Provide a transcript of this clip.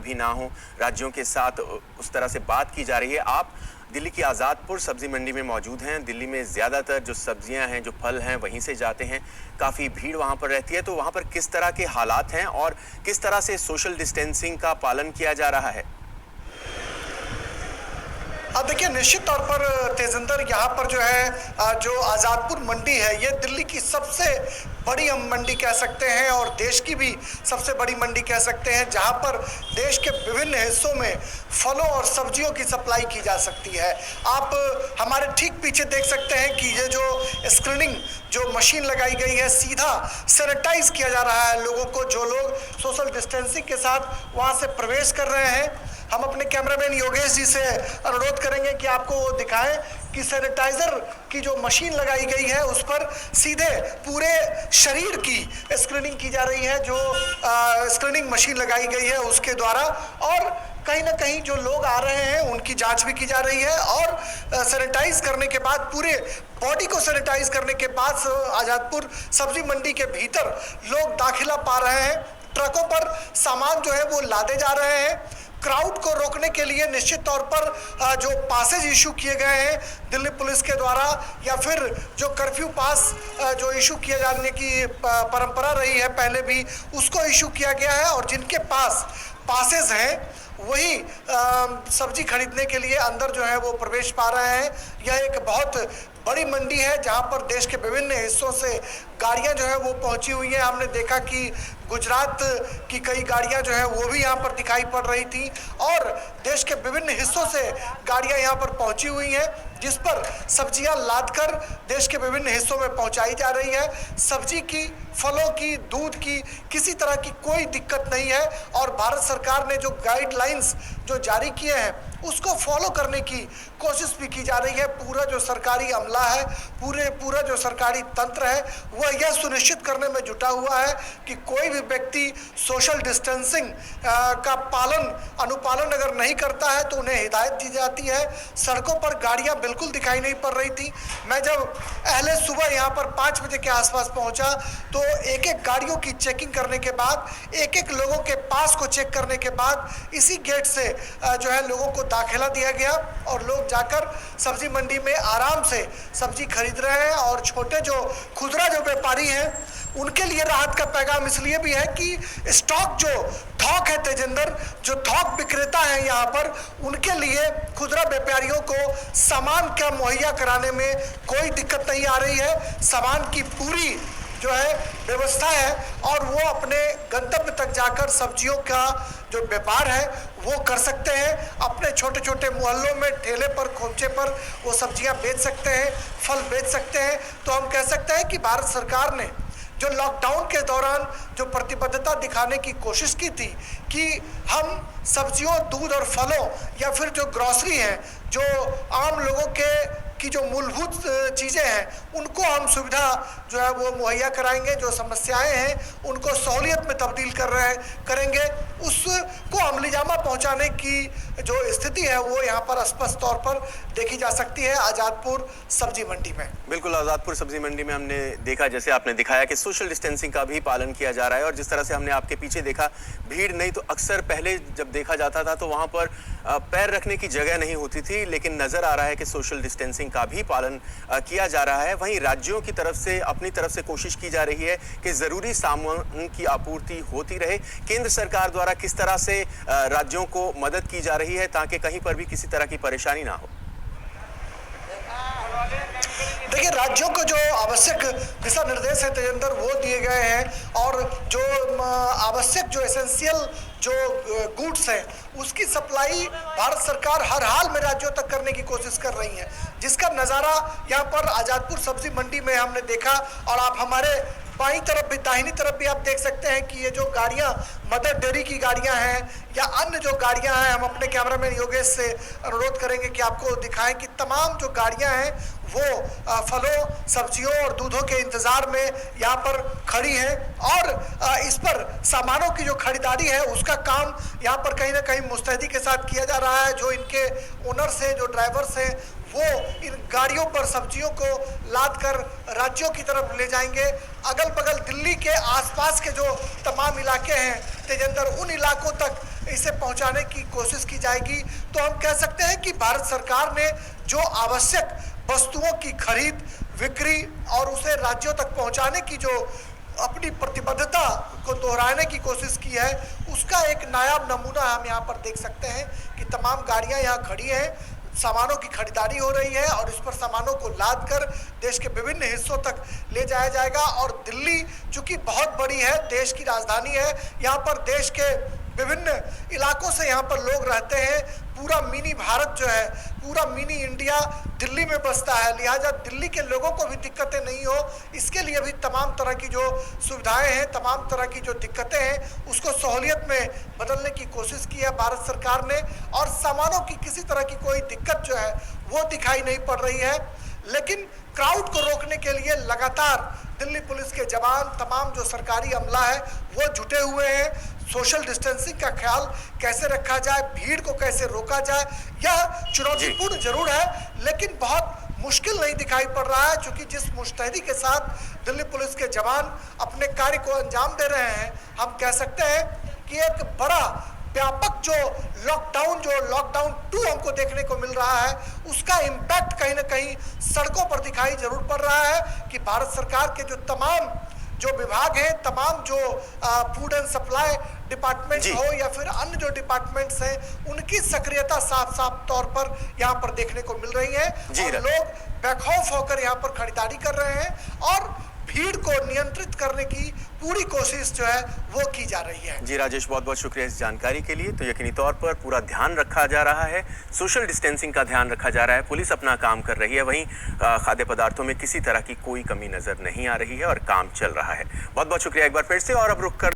भी ना हो, राज्यों के साथ उस तरह से बात की जा रही है। आप दिल्ली की आज़ादपुर सब्जी मंडी में मौजूद हैं। दिल्ली में ज़्यादातर जो सब्जियां हैं, जो फल हैं, वहीं से जाते हैं। काफ़ी भीड़ वहां पर रहती है। तो वहां पर किस तरह के हालात हैं और किस तरह से सोशल डिस्टेंसिंग का पालन किया जा रहा है? अब देखिए, निश्चित तौर पर तेजिंदर, यहाँ पर जो है जो आज़ादपुर मंडी है, ये दिल्ली की सबसे बड़ी हम मंडी कह सकते हैं और देश की भी सबसे बड़ी मंडी कह सकते हैं, जहाँ पर देश के विभिन्न हिस्सों में फलों और सब्जियों की सप्लाई की जा सकती है। आप हमारे ठीक पीछे देख सकते हैं कि ये जो स्क्रीनिंग जो मशीन लगाई गई है, सीधा सैनिटाइज किया जा रहा है लोगों को, जो लोग सोशल डिस्टेंसिंग के साथ वहाँ से प्रवेश कर रहे हैं। हम अपने कैमरामैन योगेश जी से अनुरोध करेंगे कि आपको वो दिखाएं कि सैनिटाइजर की जो मशीन लगाई गई है उस पर सीधे पूरे शरीर की स्क्रीनिंग की जा रही है, जो स्क्रीनिंग मशीन लगाई गई है उसके द्वारा। और कहीं ना कहीं जो लोग आ रहे हैं उनकी जांच भी की जा रही है और सैनिटाइज करने के बाद, पूरे बॉडी को सैनिटाइज करने के बाद आज़ादपुर सब्जी मंडी के भीतर लोग दाखिला पा रहे हैं। ट्रकों पर सामान जो है वो लादे जा रहे हैं। क्राउड को रोकने के लिए निश्चित तौर पर जो पासेज इशू किए गए हैं दिल्ली पुलिस के द्वारा, या फिर जो कर्फ्यू पास जो इशू किए जाने की परंपरा रही है पहले भी, उसको इशू किया गया है। और जिनके पास पासेज हैं वही सब्जी खरीदने के लिए अंदर जो है वो प्रवेश पा रहे हैं। यह एक बहुत बड़ी मंडी है जहां पर देश के विभिन्न हिस्सों से गाड़ियां जो है वो पहुंची हुई हैं। हमने देखा कि गुजरात की कई गाड़ियां जो है वो भी यहां पर दिखाई पड़ रही थी और देश के विभिन्न हिस्सों से गाड़ियां यहां पर पहुंची हुई हैं, जिस पर सब्जियां लादकर देश के विभिन्न हिस्सों में पहुंचाई जा रही है। सब्जी की, फलों की, दूध की किसी तरह की कोई दिक्कत नहीं है और भारत सरकार ने जो गाइडलाइंस जो जारी किए हैं उसको फॉलो करने की कोशिश भी की जा रही है। पूरा जो सरकारी अमला है, पूरा जो सरकारी तंत्र है, वह यह सुनिश्चित करने में जुटा हुआ है कि कोई भी व्यक्ति सोशल डिस्टेंसिंग का अनुपालन अगर नहीं करता है तो उन्हें हिदायत दी जाती है। सड़कों पर गाड़ियां बिल्कुल दिखाई नहीं पड़ रही थी। मैं जब पहले सुबह यहाँ पर 5 बजे के आसपास पहुँचा तो एक एक गाड़ियों की चेकिंग करने के बाद, एक एक लोगों के पास को चेक करने के बाद इसी गेट से जो है लोगों को दाखिला दिया गया और लोग जाकर सब्जी मंडी में आराम से सब्जी खरीद रहे हैं। और छोटे जो खुदरा जो व्यापारी हैं उनके लिए राहत का पैगाम इसलिए भी है कि स्टॉक जो थोक है तेजिंदर, जो थोक विक्रेता है यहाँ पर, उनके लिए खुदरा व्यापारियों को सामान का मुहैया कराने में कोई दिक्कत नहीं आ रही है। सामान की पूरी जो है व्यवस्था है और वो अपने गंतव्य तक जाकर सब्जियों का जो व्यापार है वो कर सकते हैं। अपने छोटे छोटे मोहल्लों में ठेले पर, खोमचे पर वो सब्जियां बेच सकते हैं, फल बेच सकते हैं। तो हम कह सकते हैं कि भारत सरकार ने जो लॉकडाउन के दौरान जो प्रतिबद्धता दिखाने की कोशिश की थी कि हम सब्जियों, दूध और फलों या फिर जो ग्रॉसरी है, जो आम लोगों की जो मूलभूत चीज़ें हैं उनको हम सुविधा जो है वो मुहैया कराएंगे। जो समस्याएं हैं उनको सहूलियत में तब्दील करेंगे। उसको अमलीजामा पहुंचाने की जो स्थिति है वो यहाँ पर स्पष्ट तौर पर देखी जा सकती है आज़ादपुर सब्जी मंडी में। बिल्कुल, आज़ादपुर सब्जी मंडी में हमने देखा, जैसे आपने दिखाया, कि सोशल डिस्टेंसिंग का भी पालन किया जा रहा है। और जिस तरह से हमने आपके पीछे देखा, भीड़ नहीं तो अक्सर पहले जब देखा जाता था तो वहाँ पर पैर रखने की जगह नहीं होती थी, लेकिन नजर आ रहा है कि सोशल डिस्टेंसिंग का भी पालन किया जा रहा है। वहीं राज्यों की तरफ से, अपनी तरफ से कोशिश की जा रही है कि जरूरी सामान की आपूर्ति होती रहे। केंद्र सरकार द्वारा किस तरह से राज्यों को मदद की जा रही है ताकि कहीं पर भी किसी तरह की परेशानी ना हो? देखिए, राज्यों को जो आवश्यक दिशा निर्देश है तेजिंदर वो दिए गए हैं और जो आवश्यक, जो एसेंशियल जो गुड्स हैं उसकी सप्लाई भारत सरकार हर हाल में राज्यों तक करने की कोशिश कर रही है, जिसका नज़ारा यहाँ पर आज़ादपुर सब्जी मंडी में हमने देखा। और आप हमारे बाईं तरफ भी, दाहिनी तरफ भी आप देख सकते हैं कि ये जो गाड़ियाँ मदर डेयरी की गाड़ियाँ हैं या अन्य जो गाड़ियाँ हैं, हम अपने कैमरामैन योगेश से अनुरोध करेंगे कि आपको दिखाएं कि तमाम जो गाड़ियाँ हैं वो फलों, सब्जियों और दूधों के इंतजार में यहाँ पर खड़ी हैं और इस पर सामानों की जो खरीदारी है उसका काम यहाँ पर कहीं ना कहीं मुस्तैदी के साथ किया जा रहा है। जो इनके ओनर्स हैं, जो ड्राइवर्स हैं, वो इन गाड़ियों पर सब्जियों को लाद कर राज्यों की तरफ ले जाएंगे। अगल बगल दिल्ली के आसपास के जो तमाम इलाके हैं तेजेंद्र, उन इलाकों तक इसे पहुंचाने की कोशिश की जाएगी। तो हम कह सकते हैं कि भारत सरकार ने जो आवश्यक वस्तुओं की खरीद, बिक्री और उसे राज्यों तक पहुंचाने की जो अपनी प्रतिबद्धता को दोहराने की कोशिश की है, उसका एक नायाब नमूना हम यहाँ पर देख सकते हैं कि तमाम गाड़ियाँ यहाँ खड़ी हैं, सामानों की खरीदारी हो रही है और इस पर सामानों को लाद कर देश के विभिन्न हिस्सों तक ले जाया जाएगा। और दिल्ली चूंकि बहुत बड़ी है, देश की राजधानी है, यहाँ पर देश के विभिन्न इलाकों से यहाँ पर लोग रहते हैं। पूरा मिनी भारत जो है, पूरा मिनी इंडिया दिल्ली में बसता है, लिहाजा दिल्ली के लोगों को भी दिक्कतें नहीं हो, इसके लिए भी तमाम तरह की जो सुविधाएं हैं, तमाम तरह की जो दिक्कतें हैं, उसको सहूलियत में बदलने की कोशिश की है भारत सरकार ने। और सामानों की किसी तरह की कोई दिक्कत जो है वो दिखाई नहीं पड़ रही है। लेकिन क्राउड को रोकने के लिए लगातार दिल्ली पुलिस के जवान, तमाम जो सरकारी अमला है वो जुटे हुए हैं। सोशल डिस्टेंसिंग का ख्याल कैसे रखा जाए, भीड़ को कैसे रोका जाए, यह चुनौतीपूर्ण जरूर है लेकिन बहुत मुश्किल नहीं दिखाई पड़ रहा है, क्योंकि जिस मुस्तैदी के साथ दिल्ली पुलिस के जवान अपने कार्य को अंजाम दे रहे हैं, हम कह सकते हैं कि एक बड़ा व्यापक जो लॉकडाउन 2 हमको देखने को मिल रहा है, उसका इम्पैक्ट कहीं ना कहीं सड़कों पर दिखाई जरूर पड़ रहा है कि भारत सरकार के जो तमाम जो विभाग हैं, तमाम जो फूड एंड सप्लाई डिपार्टमेंट हो या फिर अन्य जो डिपार्टमेंट्स हैं, उनकी सक्रियता साफ साफ तौर पर यहाँ पर देखने को मिल रही है और लोग बेखौफ होकर यहाँ पर खरीदारी कर रहे हैं और भीड़ को नियंत्रित करने की पूरी कोशिश जो है वो की जा रही है। जी राजेश, बहुत बहुत शुक्रिया इस जानकारी के लिए। तो यकीनी तौर पर पूरा ध्यान रखा जा रहा है, सोशल डिस्टेंसिंग का ध्यान रखा जा रहा है, पुलिस अपना काम कर रही है, वहीं खाद्य पदार्थों में किसी तरह की कोई कमी नजर नहीं आ रही है और काम चल रहा है। बहुत बहुत शुक्रिया एक बार फिर से। और अब रुक कर